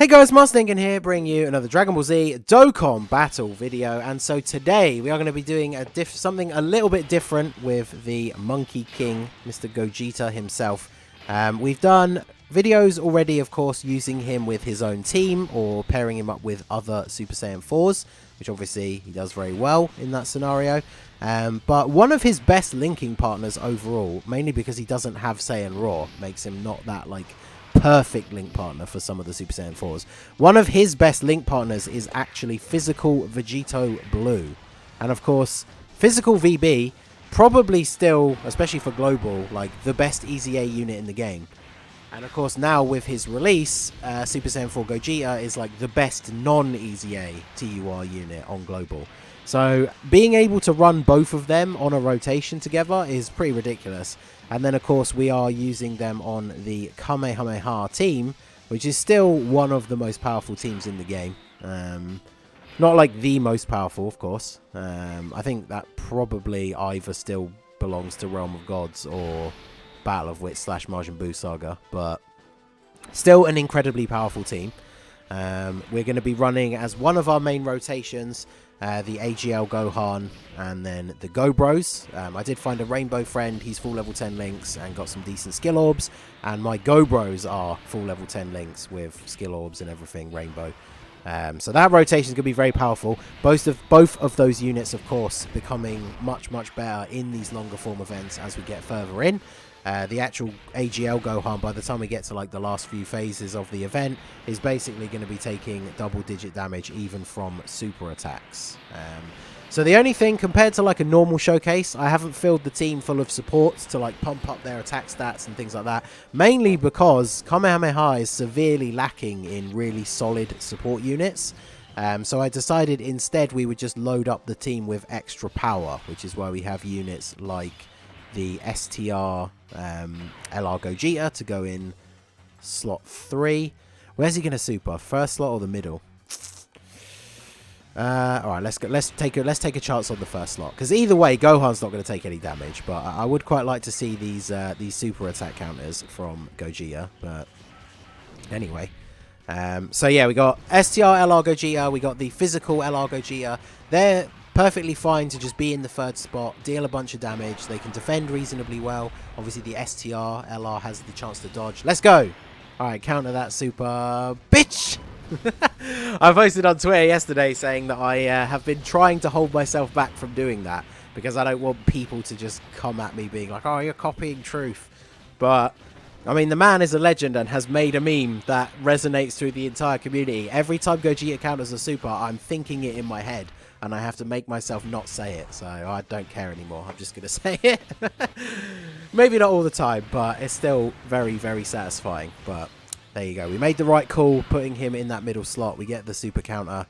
Hey guys, Marstinkin here, bringing you another Dragon Ball Z Dokkan battle video. And so today we are going to be doing something a little bit different with the Monkey King, Mr. Gogeta himself. We've done videos already, of course, using him with his own team or pairing him up with other Super Saiyan 4s, which obviously he does very well in that scenario. But one of his best linking partners overall, mainly because he doesn't have Saiyan Raw, makes him not that perfect link partner for some of the Super Saiyan 4s. One of his best link partners is actually Physical VEGITO Blue. And of course, Physical VB, probably still, especially for global, the best EZA unit in the game. And of course now with his release, Super Saiyan 4 Gogeta is the best non-EZA TUR unit on global. So being able to run both of them on a rotation together is pretty ridiculous. And then of course we are using them on the Kamehameha team, which is still one of the most powerful teams in the game. Not the most powerful, of course. I think that probably either still belongs to Realm of Gods or Battle of Wits / Majin Buu Saga, but still an incredibly powerful team. We're going to be running as one of our main rotations the AGL Gohan and then the Go Bros. I did find a Rainbow friend, he's full level 10 links and got some decent skill orbs, and my Go Bros are full level 10 links with skill orbs and everything Rainbow. So that rotation is going to be very powerful. Both of those units, of course, becoming much better in these longer form events as we get further in. The actual AGL Gohan, by the time we get to the last few phases of the event, is basically going to be taking double-digit damage even from super attacks. So the only thing, compared to a normal showcase, I haven't filled the team full of supports to pump up their attack stats and things like that. Mainly because Kamehameha is severely lacking in really solid support units. So I decided instead we would just load up the team with extra power, which is why we have units like the STR LR Gogeta to go in slot 3. Where's he going to super? First slot or the middle? Alright, let's take a chance on the first slot, because either way Gohan's not going to take any damage, but I would quite like to see these super attack counters from Gogeta. But anyway, so yeah, we got STR LR Gogeta, we got the physical LR Gogeta. They're perfectly fine to just be in the third spot, deal a bunch of damage. They can defend reasonably well. Obviously the STR LR has the chance to dodge. Let's go. Alright, counter that super bitch. I posted on Twitter yesterday saying that I have been trying to hold myself back from doing that, because I don't want people to just come at me being like, oh, you're copying truth. But I mean, the man is a legend and has made a meme that resonates through the entire community. Every time Gogeta counters a super, I'm thinking it in my head, and I have to make myself not say it, so I don't care anymore. I'm just going to say it. Maybe not all the time, but it's still very satisfying. But there you go. We made the right call putting him in that middle slot. We get the super counter,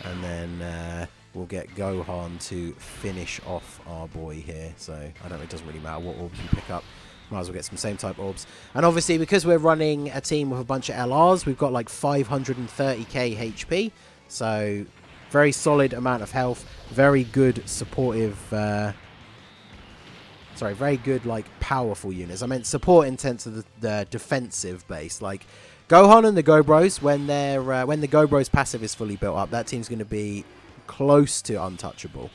and then we'll get Gohan to finish off our boy here. So I don't know, it doesn't really matter what orbs we pick up. Might as well get some same type orbs. And obviously, because we're running a team with a bunch of LRs, we've got 530k HP. So very solid amount of health. Very good supportive... Sorry, very good, powerful units. I meant support intent to the defensive base. Gohan and the Go Bros, when the Go Bros passive is fully built up, that team's going to be close to untouchable.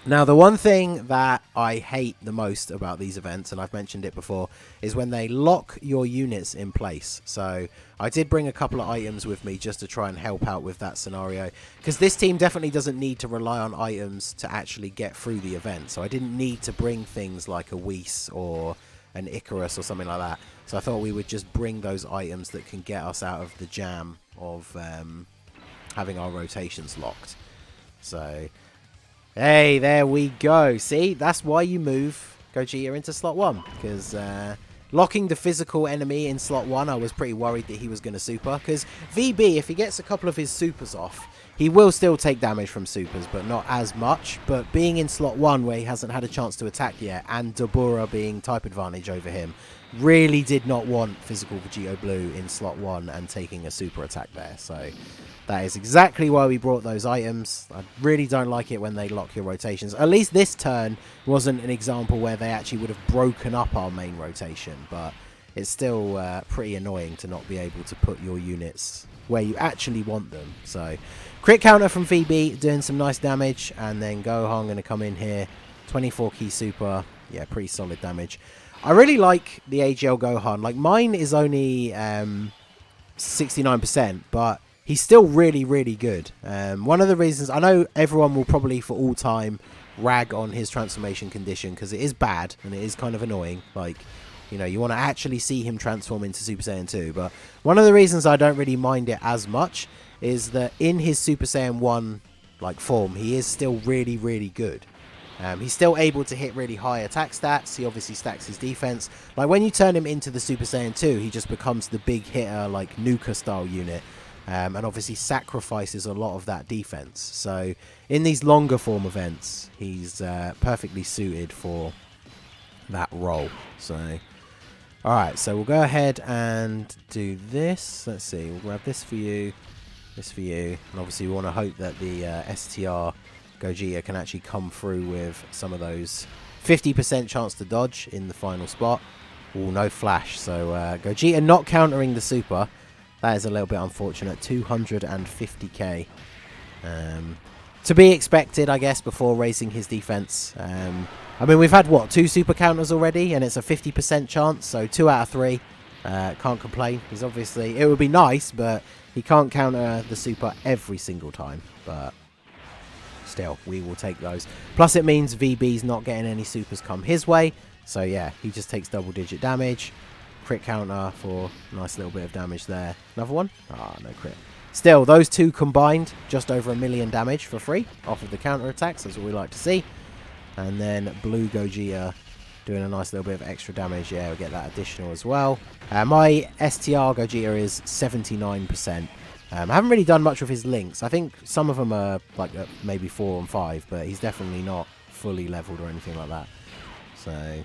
Now, the one thing that I hate the most about these events, and I've mentioned it before, is when they lock your units in place. So I did bring a couple of items with me just to try and help out with that scenario, because this team definitely doesn't need to rely on items to actually get through the event. So I didn't need to bring things like a Whis or an Icarus or something like that. So I thought we would just bring those items that can get us out of the jam of having our rotations locked. So... hey, there we go. See, that's why you move Gogeta into slot 1, because locking the physical enemy in slot 1, I was pretty worried that he was going to super, because VB, if he gets a couple of his supers off, he will still take damage from supers, but not as much. But being in slot 1, where he hasn't had a chance to attack yet, and Dabura being type advantage over him, really did not want physical Vegito Blue in slot 1 and taking a super attack there. So that is exactly why we brought those items. I really don't like it when they lock your rotations. At least this turn wasn't an example where they actually would have broken up our main rotation. But it's still pretty annoying to not be able to put your units where you actually want them. So crit counter from VB doing some nice damage, and then Gohan going to come in here, 24 key super. Yeah, pretty solid damage. I really like the AGL Gohan. Like, mine is only 69%, but he's still really, really good. One of the reasons, I know everyone will probably for all time rag on his transformation condition because it is bad and it is kind of annoying. Like, you know, you want to actually see him transform into Super Saiyan 2. But one of the reasons I don't really mind it as much is that in his Super Saiyan 1 like form, he is still really, really good. He's still able to hit really high attack stats. He obviously stacks his defense. Like, when you turn him into the Super Saiyan 2, he just becomes the big hitter, like Nuka style unit. And obviously sacrifices a lot of that defense. So in these longer form events, he's perfectly suited for that role. So, alright, so we'll go ahead and do this. Let's see, we'll grab this for you, this for you. And obviously we want to hope that the STR Gogeta can actually come through with some of those 50% chance to dodge in the final spot. Oh, no flash. So Gogeta not countering the super. That is a little bit unfortunate. 250k. To be expected, I guess, before raising his defense. I mean, we've had, what, 2 super counters already, and it's a 50% chance, so 2 out of 3. Can't complain. He's obviously, it would be nice, but he can't counter the super every single time. But still, we will take those. Plus, it means VB's not getting any supers come his way. So, yeah, he just takes double-digit damage. Crit counter for a nice little bit of damage there. Another one? Ah, no crit. Still, those two combined, just over 1 million damage for free off of the counter attacks. That's what we like to see. And then Blue Gogeta doing a nice little bit of extra damage. Yeah, we'll get that additional as well. My STR Gogeta is 79%. I haven't really done much with his links. I think some of them are like maybe 4 and 5, but he's definitely not fully leveled or anything like that. So,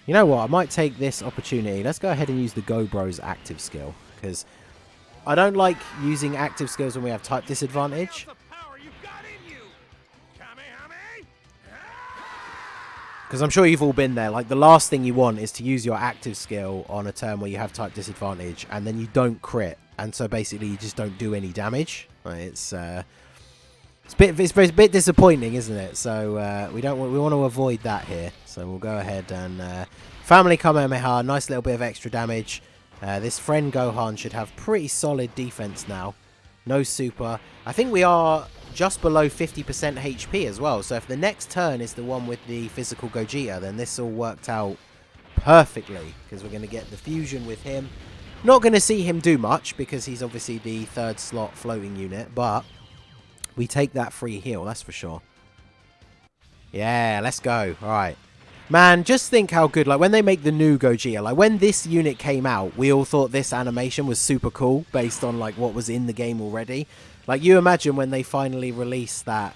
you know what? I might take this opportunity. Let's go ahead and use the Go Bros active skill, because I don't like using active skills when we have type disadvantage. Because I'm sure you've all been there. Like, the last thing you want is to use your active skill on a turn where you have type disadvantage, and then you don't crit, and so basically you just don't do any damage. Right, it's a bit disappointing, isn't it? So we want to avoid that here. So we'll go ahead and Family Kamehameha, nice little bit of extra damage. This friend Gohan should have pretty solid defense now. No super. I think we are just below 50% HP as well. So if the next turn is the one with the physical Gogeta, then this all worked out perfectly, because we're going to get the fusion with him. Not going to see him do much because he's obviously the 3rd slot floating unit, but we take that free heal, that's for sure. Yeah, let's go. All right. Man, just think how good, like, when they make the new Gogeta, like, when this unit came out, we all thought this animation was super cool based on, like, what was in the game already. Like, you imagine when they finally release that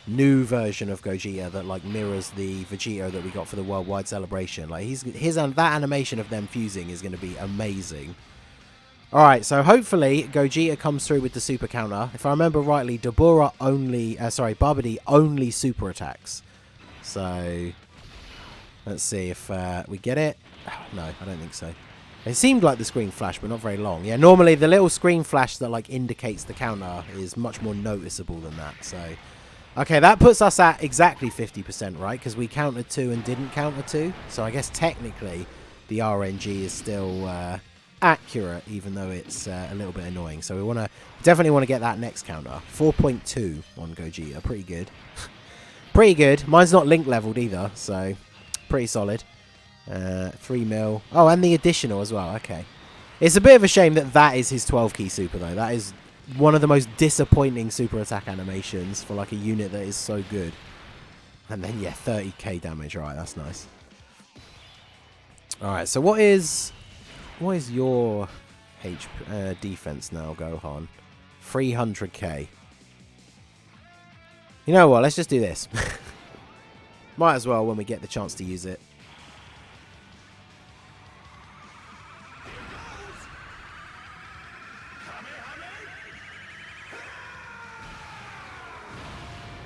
new version of Gogeta that, like, mirrors the VEGITO that we got for the worldwide celebration. Like, that animation of them fusing is going to be amazing. Alright, so hopefully Gogeta comes through with the super counter. If I remember rightly, Babidi only super attacks. So, let's see if we get it. No, I don't think so. It seemed like the screen flash, but not very long. Yeah, normally the little screen flash that, like, indicates the counter is much more noticeable than that. So, okay, that puts us at exactly 50%, right? Because we countered 2 and didn't counter 2. So I guess technically the RNG is still accurate, even though it's a little bit annoying. So we definitely want to get that next counter. 4.2 on Gogeta, pretty good. Pretty good. Mine's not link leveled either, so pretty solid. 3 mil. Oh, and the additional as well. Okay. It's a bit of a shame that is his 12 key super, though. That is one of the most disappointing super attack animations for, like, a unit that is so good. And then, yeah, 30k damage. All right, that's nice. All right, so what is your defense now, Gohan? 300k. You know what? Let's just do this. Might as well when we get the chance to use it.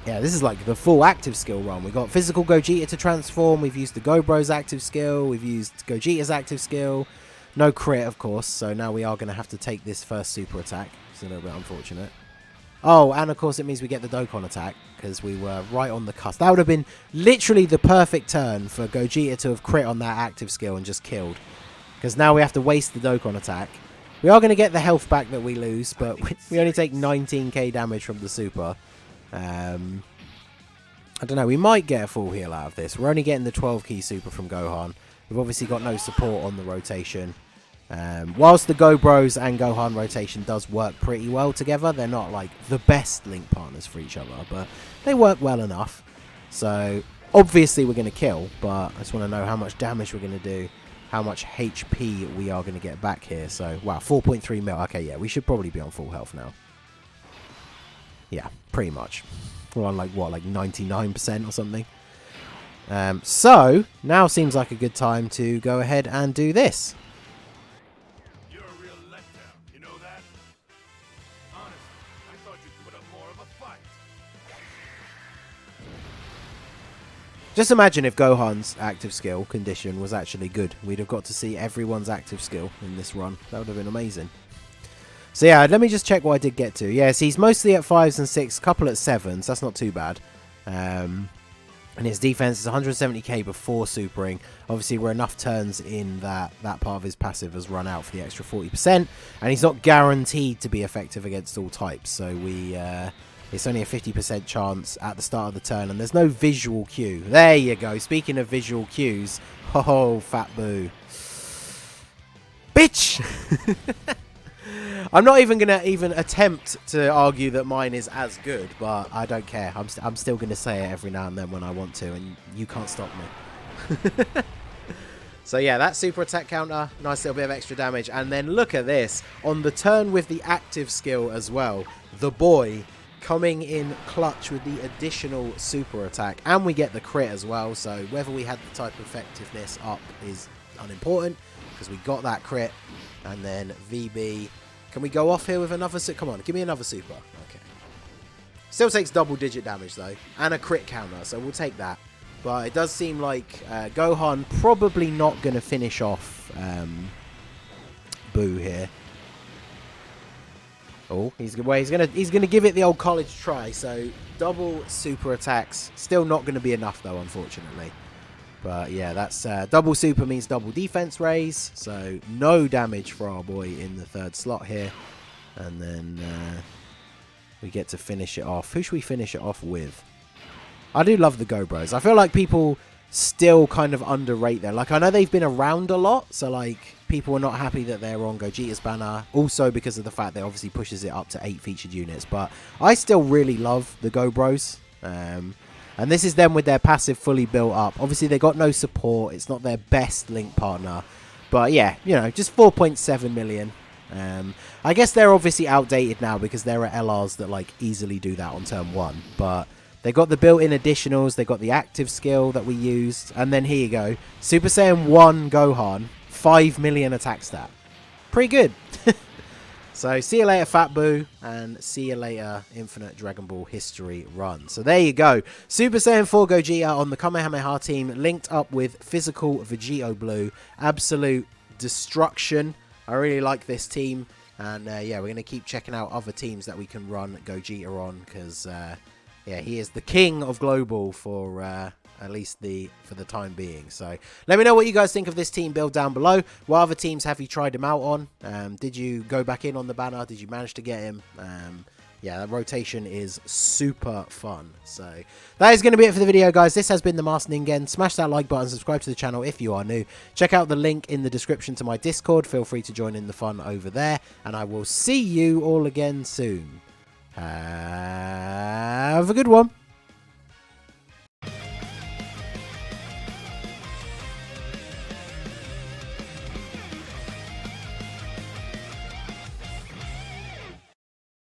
Yeah, this is like the full active skill run. We've got physical Gogeta to transform. We've used the Gobro's active skill. We've used Gogeta's active skill. No crit, of course. So now we are going to have to take this first super attack. It's a little bit unfortunate. Oh, and of course it means we get the Dokkan attack because we were right on the cusp. That would have been literally the perfect turn for Gogeta to have crit on that active skill and just killed. Because now we have to waste the Dokkan attack. We are going to get the health back that we lose, but we only take 19k damage from the super. I don't know, we might get a full heal out of this. We're only getting the 12 key super from Gohan. We've obviously got no support on the rotation. Whilst the Gobros and Gohan rotation does work pretty well together, they're not like the best link partners for each other, but they work well enough. So obviously we're going to kill, but I just want to know how much damage we're going to do, how much HP we are going to get back here. So wow, 4.3 mil. Okay, yeah, we should probably be on full health now. Yeah, pretty much. We're on like, what, like 99% or something. So, now seems like a good time to go ahead and do this. You're a real letdown, you know that? Honestly, I thought you'd put up more of a fight. Just imagine if Gohan's active skill condition was actually good. We'd have got to see everyone's active skill in this run. That would have been amazing. So yeah, let me just check what I did get to. Yes, he's mostly at 5s and 6, couple at 7s. That's not too bad. And his defense is 170k before supering. Obviously, we're enough turns in that part of his passive has run out for the extra 40%. And he's not guaranteed to be effective against all types. So it's only a 50% chance at the start of the turn. And there's no visual cue. There you go. Speaking of visual cues. Oh, fat boo. Bitch! I'm not even going to attempt to argue that mine is as good, but I don't care. I'm still going to say it every now and then when I want to, and you can't stop me. So yeah, that super attack counter, nice little bit of extra damage. And then look at this. On the turn with the active skill as well, the boy coming in clutch with the additional super attack. And we get the crit as well, so whether we had the type effectiveness up is unimportant, because we got that crit. And then VB... Can we go off here with another super? Come on, give me another super. Okay. Still takes double-digit damage, though. And a crit counter, so we'll take that. But it does seem like Gohan probably not going to finish off Boo here. Oh, he's gonna give it the old college try. So double super attacks. Still not going to be enough, though, unfortunately. But yeah, that's double super means double defense raise. So no damage for our boy in the third slot here. And then we get to finish it off. Who should we finish it off with? I do love the Gobros. I feel like people still kind of underrate them. Like, I know they've been around a lot. So like, people are not happy that they're on Gogeta's banner. Also because of the fact that obviously pushes it up to 8 featured units. But I still really love the Gobros. And this is them with their passive fully built up. Obviously, they got no support. It's not their best link partner. But yeah, you know, just 4.7 million. I guess they're obviously outdated now because there are LRs that like easily do that on turn 1. But they got the built-in additionals. They got the active skill that we used. And then here you go. Super Saiyan 1 Gohan. 5 million attack stat. Pretty good. So, see you later, Fat Boo, and see you later, Infinite Dragon Ball History Run. So, there you go. Super Saiyan 4 Gogeta on the Kamehameha team, linked up with physical VEGITO Blue. Absolute destruction. I really like this team. And, yeah, we're going to keep checking out other teams that we can run Gogeta on, because, yeah, he is the king of Global for... at least for the time being. So let me know what you guys think of this team build down below. What other teams have you tried him out on? Did you go back in on the banner? Did you manage to get him? Yeah, that rotation is super fun. So that is going to be it for the video, guys. This has been the Master Ningen. Smash that like button, subscribe to the channel if you are new. Check out the link in the description to my Discord. Feel free to join in the fun over there. And I will see you all again soon. Have a good one.